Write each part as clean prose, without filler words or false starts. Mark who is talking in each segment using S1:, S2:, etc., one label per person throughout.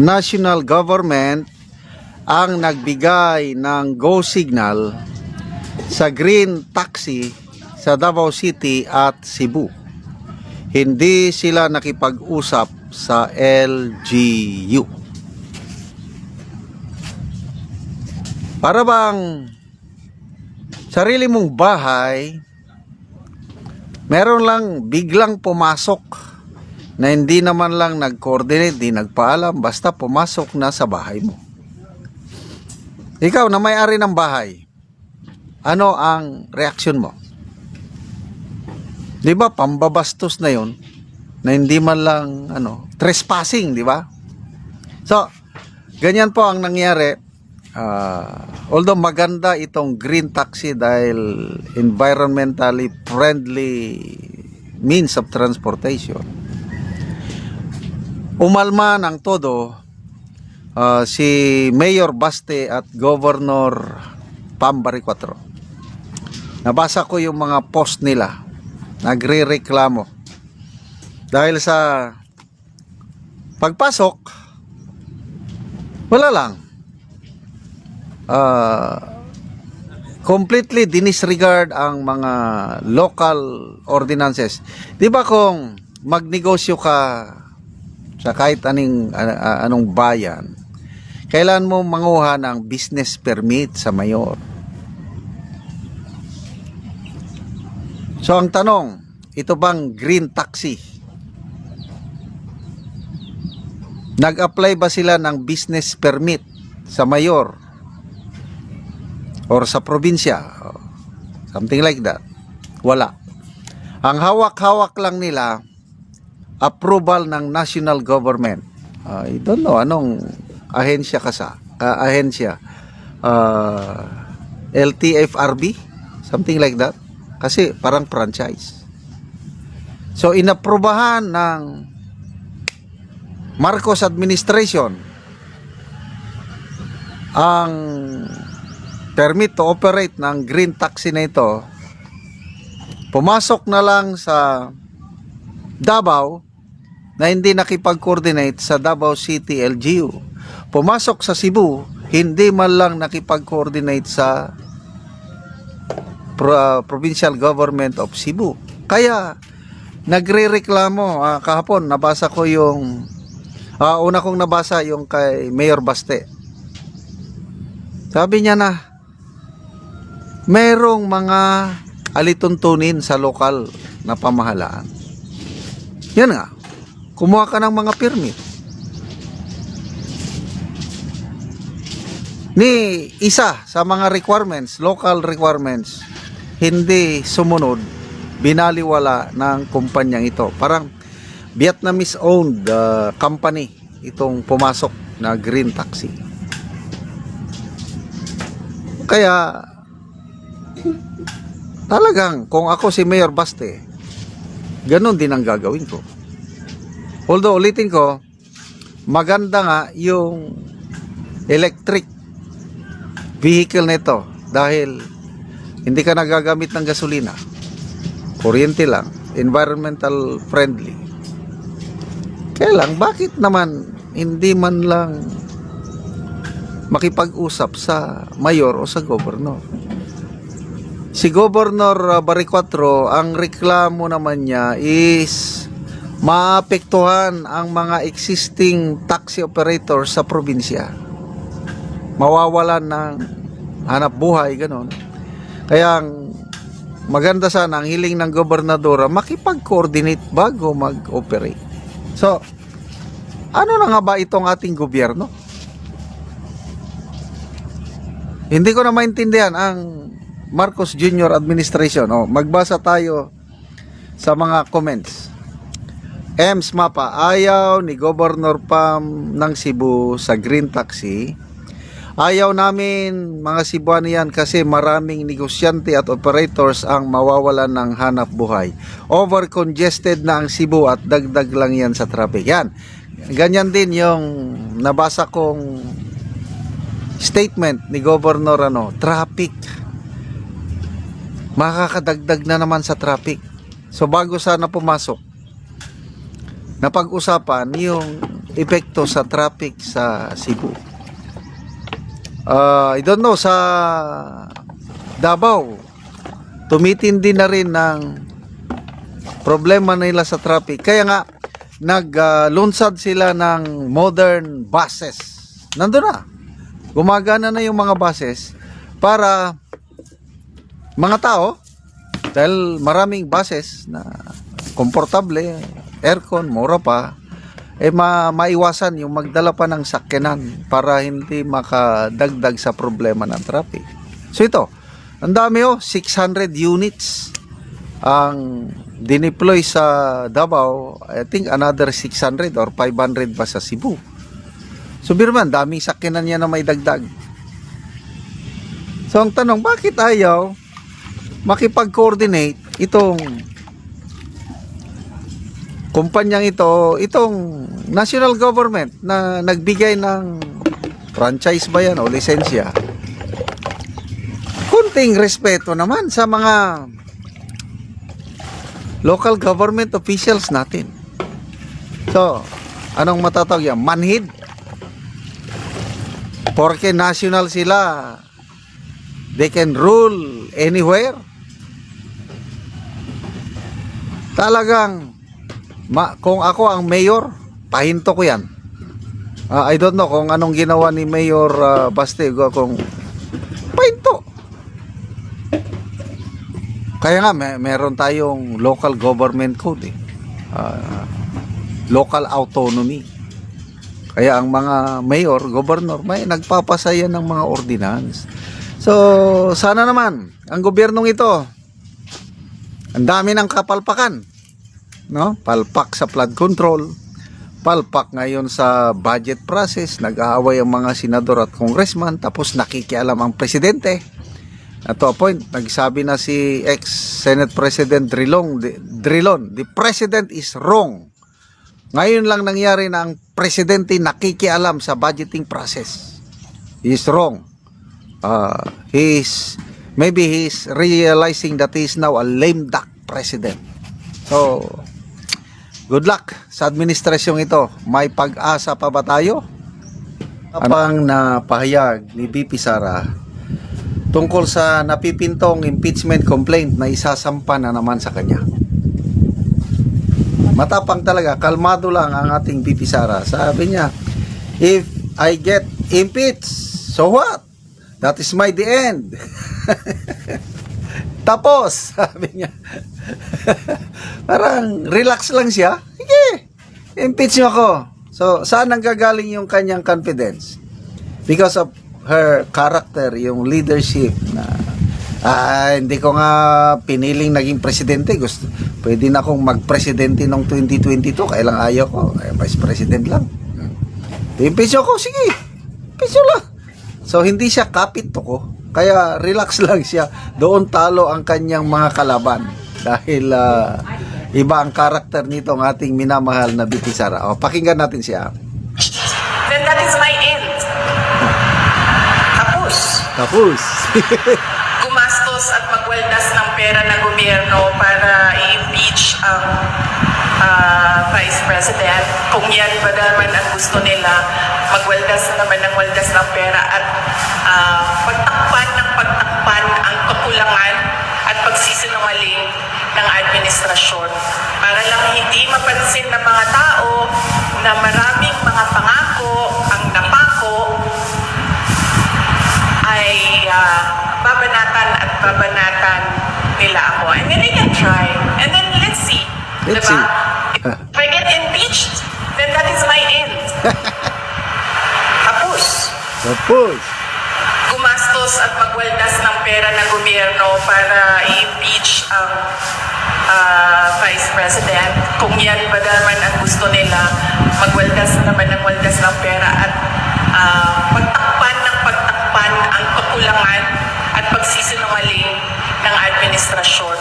S1: National government ang nagbigay ng go signal sa green taxi sa Davao City at Cebu. Hindi sila nakipag-usap sa LGU. Para bang sarili mong bahay, meron lang biglang pumasok na hindi naman lang nag-coordinate, di nagpaalam, basta pumasok na sa bahay mo. Ikaw na may-ari ng bahay, ano ang reaksyon mo? Di ba pambabastos na yon, na hindi man lang trespassing, di ba? So, ganyan po ang nangyari. Although maganda itong green taxi dahil environmentally friendly means of transportation, umalma ng todo si Mayor Baste at Governor Pam Baricotro. Nabasa ko yung mga post nila, nagre-reklamo dahil sa pagpasok wala lang, completely dinisregard ang mga local ordinances. Di ba kung magnegosyo ka sa kahit anong bayan, kailan mo manguha ng business permit sa mayor? So ang tanong, ito bang green taxi, nag-apply ba sila ng business permit sa mayor or sa probinsya? Something like that. Wala. Ang hawak-hawak lang nila approval ng national government. I don't know anong ahensya ahensya. LTFRB, something like that. Kasi parang franchise. So inaprubahan ng Marcos administration ang permit to operate ng green taxi na ito. Pumasok na lang sa Davao na hindi nakipag-coordinate sa Davao City LGU. Pumasok sa Cebu, hindi man lang nakipag-coordinate sa Provincial Government of Cebu. Kaya nagre-reklamo. Kahapon nabasa ko yung una kong nabasa yung kay Mayor Baste. Sabi niya na merong mga alituntunin sa lokal na pamahalaan. Yan nga, kumuha ka ng mga permit. Ni isa sa mga requirements, local requirements, hindi sumunod, binaliwala ng kumpanyang ito. Parang Vietnamese-owned company itong pumasok na green taxi. Kaya talagang kung ako si Mayor Baste, ganon din ang gagawin ko. Although ulitin ko, maganda nga yung electric vehicle na ito dahil hindi ka nagagamit ng gasolina, kuryente lang, environmental friendly. Kaya lang, bakit naman hindi man lang makipag-usap sa mayor o sa gobernador? Si Governor Baricotro, ang reklamo naman niya is maapektuhan ang mga existing taxi operators sa probinsya. Mawawalan ng hanap buhay, ganon. Kaya maganda sana ang hiling ng gobernadora makipag-coordinate bago mag-operate. So, ano na nga ba itong ating gobyerno? Hindi ko na maintindihan ang Marcos Jr. administration. Magbasa tayo sa mga comments. Ems Mapa, ayaw ni Governor Pam ng Cebu sa green taxi. Ayaw namin mga Cebuano kasi maraming negosyante at operators ang mawawalan ng hanap buhay. Over-congested na ang Cebu at dagdag lang yan sa traffic. Yan. Ganyan din yung nabasa kong statement ni Governor traffic. Makakadagdag na naman sa traffic. So bago sana pumasok, napag-usapan yung epekto sa traffic sa Cebu. I don't know, sa Davao, tumitindi na rin ng problema nila sa traffic. Kaya nga, naglunsad sila ng modern buses. Nandun na. Gumagana na yung mga buses para mga tao, dahil maraming buses na komportable, aircon, mura pa, maiwasan yung magdala pa ng sakyanan para hindi makadagdag sa problema ng traffic. So ito, ang dami 600 units ang dineploy sa Davao. I think another 600 or 500 pa sa Cebu. So birman, daming sakyanan niya na may dagdag. So ang tanong, bakit ayaw makipag-coordinate itong kumpanyang itong national government na nagbigay ng franchise ba yan o lisensya? Kunting respeto naman sa mga local government officials natin. So, anong matatawag yan? Manhid? Porque national sila, they can rule anywhere? Talagang kung ako ang mayor, pahinto ko yan. I don't know kung anong ginawa ni Mayor Bastego, kung pahinto. Kaya nga, meron tayong local government code, local autonomy. Kaya ang mga mayor, gobernador, may nagpapasaya ng mga ordinance. So, sana naman, ang gobyernong ito, ang dami ng kapalpakan. No? Palpak sa flood control, palpak ngayon sa budget process, nag-aaway ang mga senador at congressman, tapos nakikialam ang presidente. At to a point, nagsabi na si ex-Senate President Drilon, the president is wrong. Ngayon lang nangyari na ang presidente nakikialam sa budgeting process. He is wrong. Maybe he's realizing that he is now a lame duck president. So, good luck sa administrasyong ito. May pag-asa pa ba tayo? Apang napahayag ni VP Sara tungkol sa napipintong impeachment complaint na isasampa na naman sa kanya. Matapang talaga, kalmado lang ang ating VP Sara. Sabi niya, if I get impeached, so what? That is the end. Tapos, sabi niya. Parang relax lang siya. Sige, impeach niyo ako. So, saan nanggagaling yung kanyang confidence? Because of her character, yung leadership na hindi ko nga piniling naging presidente. Pwede na akong magpresidente noong 2022. Kailang ayaw ko. Vice president lang. Impeach ako. Sige, impeach lang. So, hindi siya kapito ko. Kaya relax lang siya. Doon talo ang kanyang mga kalaban. Dahil iba ang karakter nito ng ating minamahal na VP Sara. O, pakinggan natin siya.
S2: Then that is my end.
S1: Tapos.
S2: Gumastos at magwaldas ng pera ng gobyerno para i-impeach ang Vice President. Kung yan ba naman ang gusto nila, magwaldas na naman ng waldas ng pera at pagtakpan ang kakulangan at pagsisinungaling ng administrasyon. Para lang hindi mapansin ng mga tao na maraming mga pangako ang napako ay babanatan nila ako. And then they can try. And then let's see.
S1: Let's
S2: diba?
S1: see.
S2: If I get impeached, then that is my end. Tapos. Gumastos at magwaldas ng pera ng gobyerno para i-impeach ang Vice President. Kung yan ba naman ang gusto nila, magwaldas na naman ng waldas ng pera at pagtakpan ang kakulangan at pagsisinungaling ng administrasyon.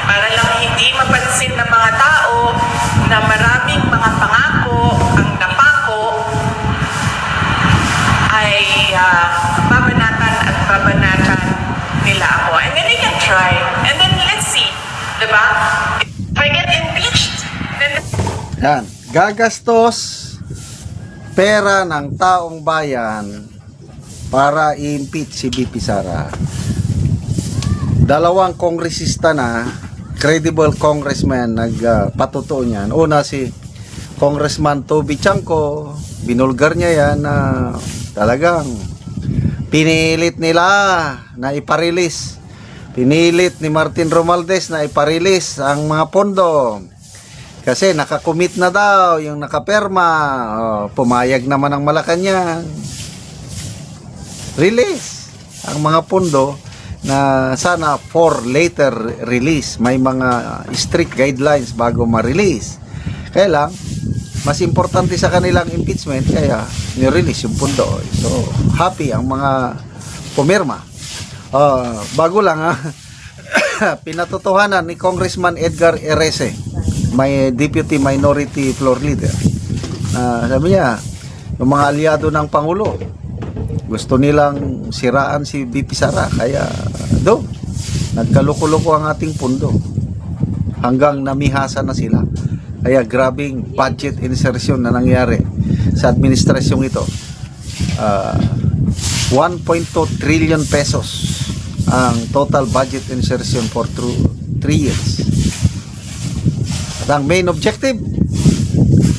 S2: Para lang hindi mapansin ng mga tao na maraming mga pangako ang napako ay babanatan nila ako. And then they can try. And then let's see. Diba? If I get impeached, then
S1: Yan. Gagastos pera ng taong bayan para i-impeach si VP Sara. Dalawang kongresista na, credible congressman, nagpatutuo niyan. Una si Congressman Toby Chanco, binulgar niya yan na talagang pinilit nila na iparelease. Pinilit ni Martin Romualdez na iparelease ang mga pondo. Kasi nakakomit na daw yung nakaperma. Pumayag naman ang Malacanang. Release ang mga pondo na sana for later release. May mga strict guidelines bago ma-release. Kaya lang, mas importante sa kanilang impeachment, kaya ni-release yung pondo. So, happy ang mga pumirma. Bago lang pinatotohanan ni Congressman Edgar Erese, may Deputy Minority Floor Leader. Sabi niya, yung mga aliado ng Pangulo, gusto nilang siraan si VP Sara, kaya nagkaluko-luko ang ating pondo hanggang namihasa na sila. Kaya grabing budget insertion na nangyari sa administrasyong ito. 1.2 trillion pesos ang total budget insertion for 3 years. At ang main objective,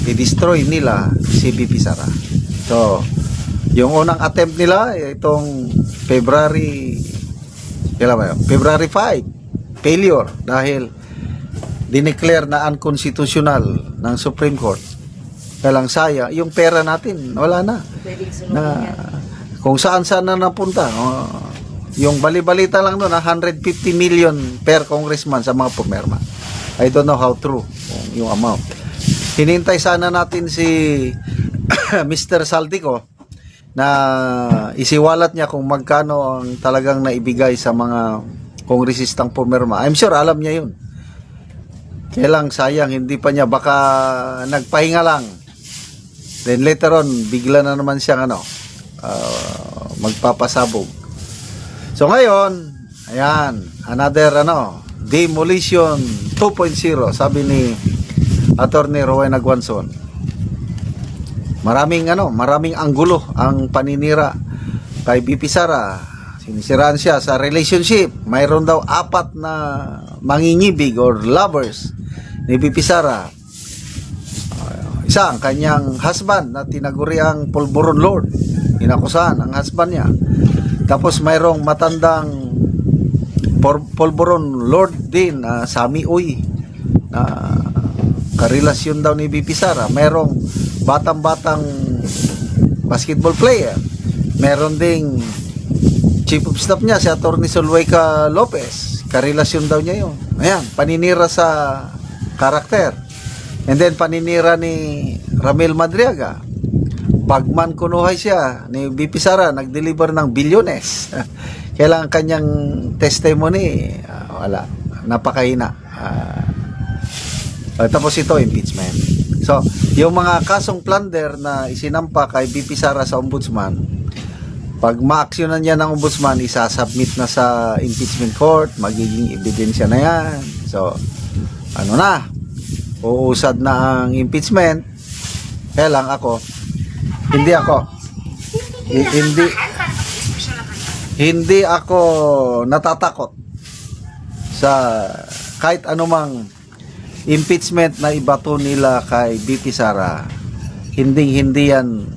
S1: i-destroy nila si VP Sara. So, yung unang attempt nila, itong February 5, failure dahil dineclare na unconstitutional ng Supreme Court. Kaya lang saya, yung pera natin, wala na. Kung saan-saan na napunta. Yung bali-balita lang doon, 150 million per congressman sa mga pumirma. I don't know how true yung amount. Hinintay sana natin si Mr. Saldico na isiwalat niya kung magkano ang talagang naibigay sa mga kongresistang pumirma. I'm sure alam niya yun. Kaya lang sayang, hindi pa niya, baka nagpahinga lang. Then later on, bigla na naman siyang magpapasabog. So ngayon, ayan, another demolition 2.0, sabi ni Attorney Rowena Guanzon. Maraming anggulo ang paninira kay VP Sara. Sinisiraan siya sa relationship. Mayroon daw 4 na mangingibig or lovers ni VP Sara. Isa ang kanyang husband na tinaguriang Polvoron Lord. Inakusahan ang husband niya. Tapos mayroong matandang Polvoron Lord din, Sami Uy, na karelasyon daw ni VP Sara. Mayroong batang-batang basketball player. Meron ding chief of staff niya, si Atty. Zulueca Lopez. Karelasyon daw niya yun. Ayan, paninira sa karakter. And then paninira ni Ramil Madriaga. Pagman kunuhay siya ni VP Sara, nag-deliver ng bilyones. Kailangan kanyang testimony, wala, napakahina. Tapos ito, impeachment. So, yung mga kasong plunder na isinampa kay VP Sara sa ombudsman, pag ma-actionan niya ng ombudsman, isasubmit na sa impeachment court, magiging ebidensya na yan. So, uusad na ang impeachment. Kaya lang hindi ako natatakot sa kahit anumang impeachment na ibato nila kay VP Sara. Hindi yan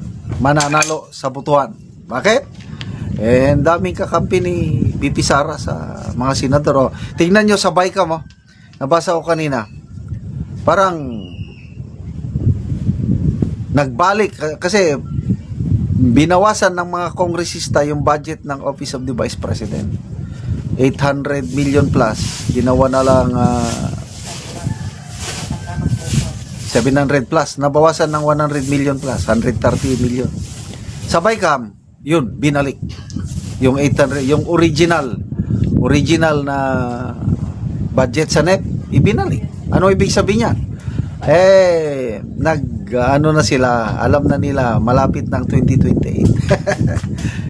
S1: mananalo sa butuhan. Bakit? Ang daming kakampi ni VP Sara sa mga senador. Tingnan nyo sa Baycam mo. Nabasa ko kanina. Parang nagbalik kasi binawasan ng mga kongresista yung budget ng Office of the Vice President. 800 million plus. Ginawa na lang 700 plus. Nabawasan ng 100 million plus. 130 million. Sa Baycam, yun, binalik. Yung 800, yung original na budget sa NEP, ibinalik. Ano ibig sabihin niya? Na sila, alam na nila, malapit ng 2028.